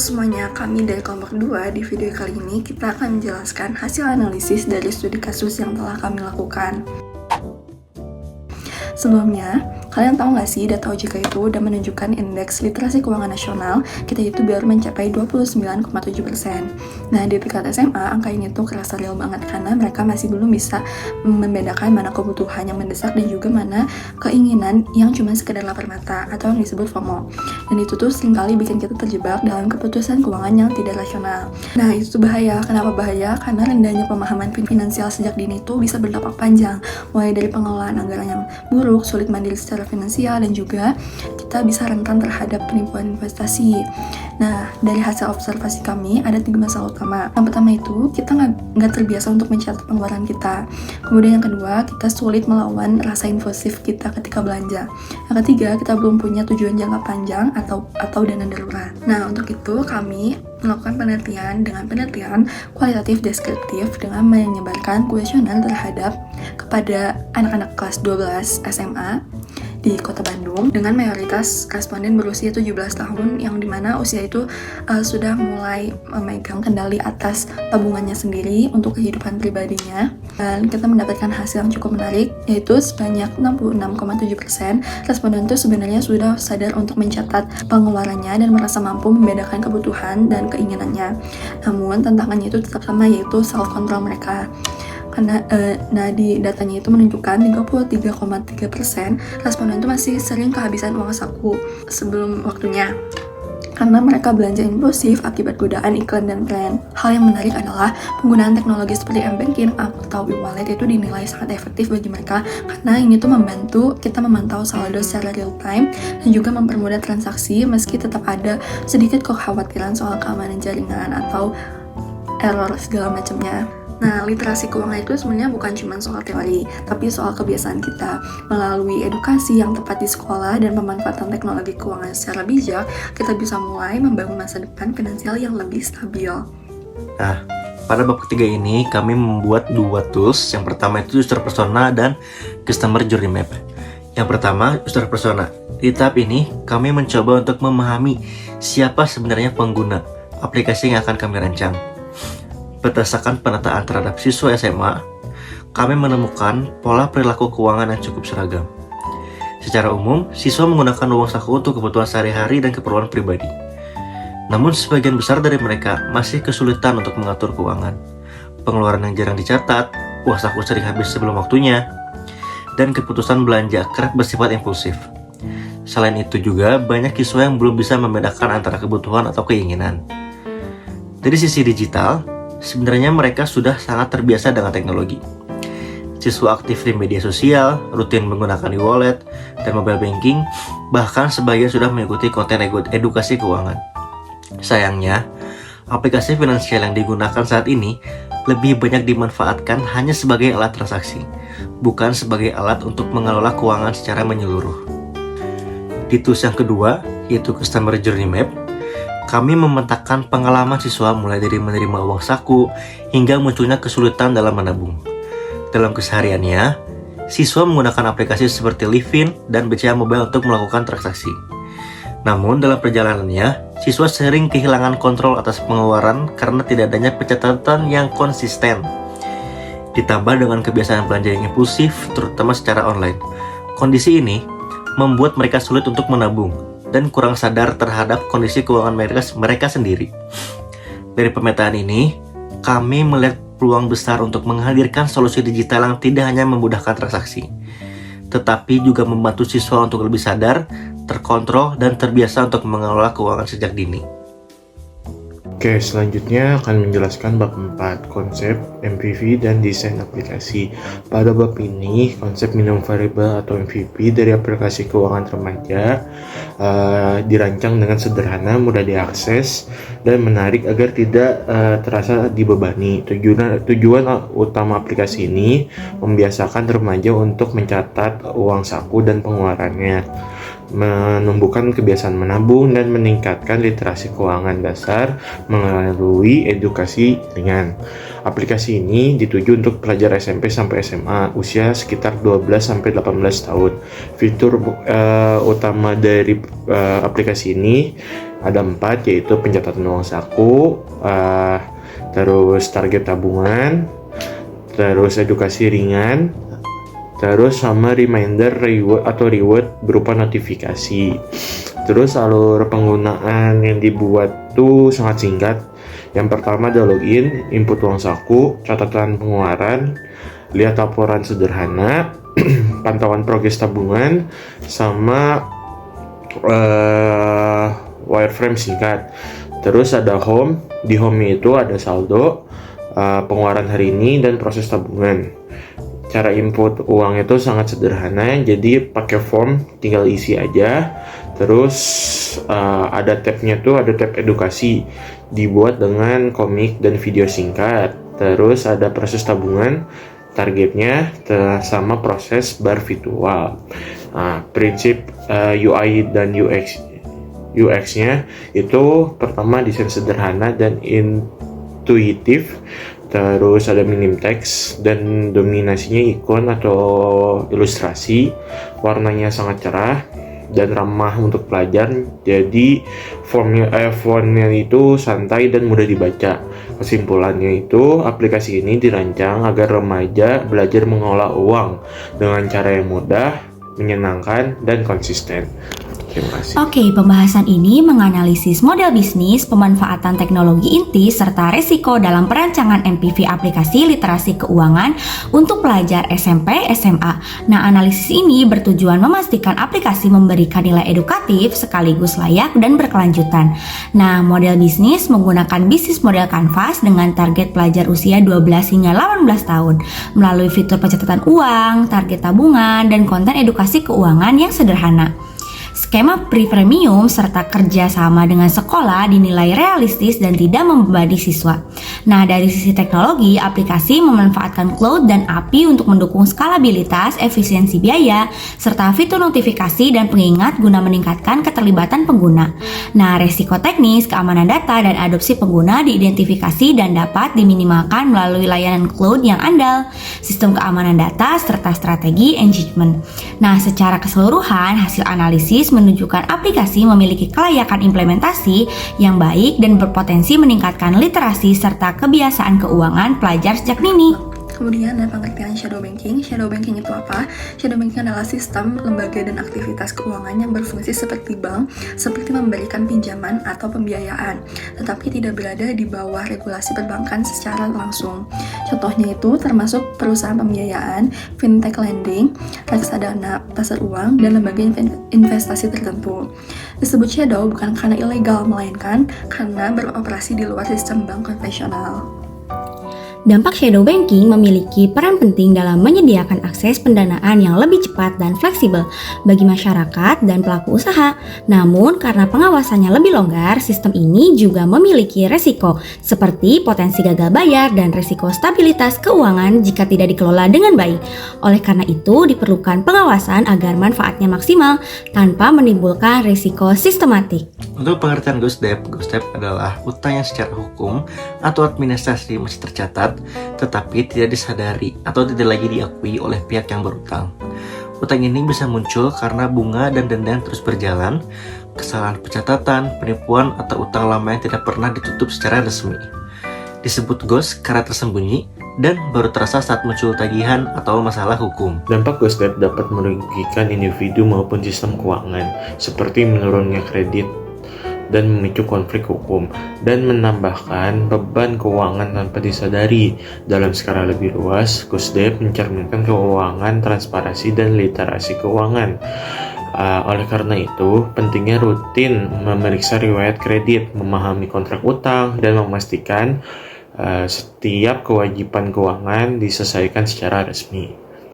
semuanya, kami dari kelompok 2. Di video kali ini kita akan menjelaskan hasil analisis dari studi kasus yang telah kami lakukan. Sebelumnya, kalian tahu nggak sih data OJK itu udah menunjukkan indeks literasi keuangan nasional kita itu baru mencapai 29,7%. Nah, di tingkat SMA, angka ini tuh kerasa real banget karena mereka masih belum bisa membedakan mana kebutuhan yang mendesak dan juga mana keinginan yang cuma sekedar lapar mata atau yang disebut FOMO. Dan itu tuh seringkali bikin kita terjebak dalam keputusan keuangan yang tidak rasional. Nah, itu tuh bahaya. Kenapa bahaya? Karena rendahnya pemahaman finansial sejak dini tuh bisa berdampak panjang, mulai dari pengelolaan anggaran yang buruk, sulit mandiri secara finansial, dan juga kita bisa rentan terhadap penipuan investasi. Nah, dari hasil observasi kami ada 3 masalah utama. Yang pertama itu kita nggak terbiasa untuk mencatat pengeluaran kita. Kemudian yang kedua, kita sulit melawan rasa impulsif kita ketika belanja. Yang ketiga, kita belum punya tujuan jangka panjang atau dana darurat. Nah, untuk itu kami melakukan penelitian dengan penelitian kualitatif deskriptif dengan menyebarkan kuesioner kepada anak-anak kelas 12 SMA di Kota Bandung dengan mayoritas responden berusia 17 tahun yang dimana usia itu sudah mulai memegang kendali atas tabungannya sendiri untuk kehidupan pribadinya. Dan kita mendapatkan hasil yang cukup menarik, yaitu sebanyak 66,7% responden itu sebenarnya sudah sadar untuk mencatat pengeluarannya dan merasa mampu membedakan kebutuhan dan keinginannya. Namun tantangannya itu tetap sama, yaitu self-control mereka. Karena di datanya itu menunjukkan 33,3% responden itu masih sering kehabisan uang saku sebelum waktunya karena mereka belanja impulsif akibat godaan iklan dan tren. Hal yang menarik adalah penggunaan teknologi seperti m-banking atau e-wallet itu dinilai sangat efektif bagi mereka karena ini tuh membantu kita memantau saldo secara real time dan juga mempermudah transaksi meski tetap ada sedikit kekhawatiran soal keamanan jaringan atau error segala macamnya. Nah, literasi keuangan itu sebenarnya bukan cuma soal teori, tapi soal kebiasaan kita. Melalui edukasi yang tepat di sekolah dan pemanfaatan teknologi keuangan secara bijak, kita bisa mulai membangun masa depan finansial yang lebih stabil. Nah, pada bab ketiga ini kami membuat 2 tools. Yang pertama itu user persona dan customer journey map. Yang pertama, user persona. Di tahap ini, kami mencoba untuk memahami siapa sebenarnya pengguna aplikasi yang akan kami rancang. Berdasarkan penataan terhadap siswa SMA, kami menemukan pola perilaku keuangan yang cukup seragam. Secara umum, siswa menggunakan uang saku untuk kebutuhan sehari-hari dan keperluan pribadi. Namun, sebagian besar dari mereka masih kesulitan untuk mengatur keuangan. Pengeluaran yang jarang dicatat, uang saku sering habis sebelum waktunya, dan keputusan belanja kerap bersifat impulsif. Selain itu juga, banyak siswa yang belum bisa membedakan antara kebutuhan atau keinginan. Dari sisi digital, sebenarnya mereka sudah sangat terbiasa dengan teknologi. Siswa aktif di media sosial, rutin menggunakan e-wallet dan mobile banking, bahkan sebagian sudah mengikuti konten edukasi keuangan. Sayangnya, aplikasi finansial yang digunakan saat ini lebih banyak dimanfaatkan hanya sebagai alat transaksi, bukan sebagai alat untuk mengelola keuangan secara menyeluruh. Di tools yang kedua, yaitu Customer Journey Map, kami memetakan pengalaman siswa mulai dari menerima uang saku hingga munculnya kesulitan dalam menabung. Dalam kesehariannya, siswa menggunakan aplikasi seperti Livin dan BCA Mobile untuk melakukan transaksi. Namun dalam perjalanannya, siswa sering kehilangan kontrol atas pengeluaran karena tidak adanya pencatatan yang konsisten. Ditambah dengan kebiasaan belanja yang impulsif, terutama secara online. Kondisi ini membuat mereka sulit untuk menabung dan kurang sadar terhadap kondisi keuangan mereka sendiri. Dari pemetaan ini, kami melihat peluang besar untuk menghadirkan solusi digital yang tidak hanya memudahkan transaksi, tetapi juga membantu siswa untuk lebih sadar, terkontrol, dan terbiasa untuk mengelola keuangan sejak dini. Oke, selanjutnya akan menjelaskan bab 4, konsep, MVP, dan desain aplikasi. Pada bab ini, konsep minimum variable atau MVP dari aplikasi keuangan remaja dirancang dengan sederhana, mudah diakses, dan menarik agar tidak terasa dibebani. Tujuan utama aplikasi ini membiasakan remaja untuk mencatat uang saku dan pengeluarannya, menumbuhkan kebiasaan menabung, dan meningkatkan literasi keuangan dasar melalui edukasi ringan. Aplikasi ini dituju untuk pelajar SMP sampai SMA usia sekitar 12 sampai 18 tahun. Fitur utama dari aplikasi ini Ada 4, yaitu pencatatan uang saku, terus target tabungan, terus edukasi ringan, terus sama reminder reward berupa notifikasi. Terus alur penggunaan yang dibuat tuh sangat singkat. Yang pertama ada login, input uang saku, catatan pengeluaran, lihat laporan sederhana, pantauan progres tabungan, sama wireframe singkat. Terus ada home, di home itu ada saldo, pengeluaran hari ini, dan proses tabungan. Cara input uang itu sangat sederhana, jadi pakai form, tinggal isi aja. Terus ada tabnya tuh, ada tab edukasi, dibuat dengan komik dan video singkat. Terus ada proses tabungan, targetnya sama proses bar virtual. Prinsip UI dan UX-nya itu pertama desain sederhana dan intuitif. Terus ada minim teks dan dominasinya ikon atau ilustrasi. Warnanya sangat cerah dan ramah untuk pelajar. Jadi fontnya itu santai dan mudah dibaca. Kesimpulannya itu, aplikasi ini dirancang agar remaja belajar mengelola uang dengan cara yang mudah, menyenangkan, dan konsisten. Terima kasih. Oke, pembahasan ini menganalisis model bisnis, pemanfaatan teknologi inti, serta resiko dalam perancangan MPV aplikasi literasi keuangan untuk pelajar SMP, SMA. Nah, analisis ini bertujuan memastikan aplikasi memberikan nilai edukatif sekaligus layak dan berkelanjutan. Nah, model bisnis menggunakan bisnis model Canvas dengan target pelajar usia 12 hingga 18 tahun melalui fitur pencatatan uang, target tabungan, dan konten edukasi keuangan yang sederhana. Skema pre-premium serta kerja sama dengan sekolah dinilai realistis dan tidak membebani siswa. Nah, dari sisi teknologi, aplikasi memanfaatkan cloud dan API untuk mendukung skalabilitas, efisiensi biaya, serta fitur notifikasi dan pengingat guna meningkatkan keterlibatan pengguna. Nah, resiko teknis, keamanan data, dan adopsi pengguna diidentifikasi dan dapat diminimalkan melalui layanan cloud yang andal, sistem keamanan data, serta strategi engagement. Nah, secara keseluruhan, hasil analisis menunjukkan aplikasi memiliki kelayakan implementasi yang baik dan berpotensi meningkatkan literasi serta kebiasaan keuangan pelajar sejak dini. Kemudian ada pengertian shadow banking. Shadow banking itu apa? Shadow banking adalah sistem, lembaga, dan aktivitas keuangan yang berfungsi seperti bank, seperti memberikan pinjaman atau pembiayaan, tetapi tidak berada di bawah regulasi perbankan secara langsung. Contohnya itu termasuk perusahaan pembiayaan, fintech lending, reksadana pasar uang, dan lembaga investasi tertentu. Disebut shadow bukan karena ilegal, melainkan karena beroperasi di luar sistem bank konvensional. Dampak shadow banking memiliki peran penting dalam menyediakan akses pendanaan yang lebih cepat dan fleksibel bagi masyarakat dan pelaku usaha. Namun, karena pengawasannya lebih longgar, sistem ini juga memiliki resiko seperti potensi gagal bayar dan resiko stabilitas keuangan jika tidak dikelola dengan baik. Oleh karena itu, diperlukan pengawasan agar manfaatnya maksimal tanpa menimbulkan risiko sistematik. Untuk pengertian GoStep adalah utang yang secara hukum atau administrasi masih tercatat, tetapi tidak disadari atau tidak lagi diakui oleh pihak yang berutang. Utang ini bisa muncul karena bunga dan denda yang terus berjalan, kesalahan pencatatan, penipuan, atau utang lama yang tidak pernah ditutup secara resmi. Disebut ghost karena tersembunyi dan baru terasa saat muncul tagihan atau masalah hukum. Dampak GoStep dapat merugikan individu maupun sistem keuangan, seperti menurunnya kredit dan memicu konflik hukum, dan menambahkan beban keuangan tanpa disadari. Dalam skala lebih luas, GoStep mencerminkan keuangan, transparansi, dan literasi keuangan. Oleh karena itu, pentingnya rutin memeriksa riwayat kredit, memahami kontrak utang, dan memastikan setiap kewajiban keuangan diselesaikan secara resmi.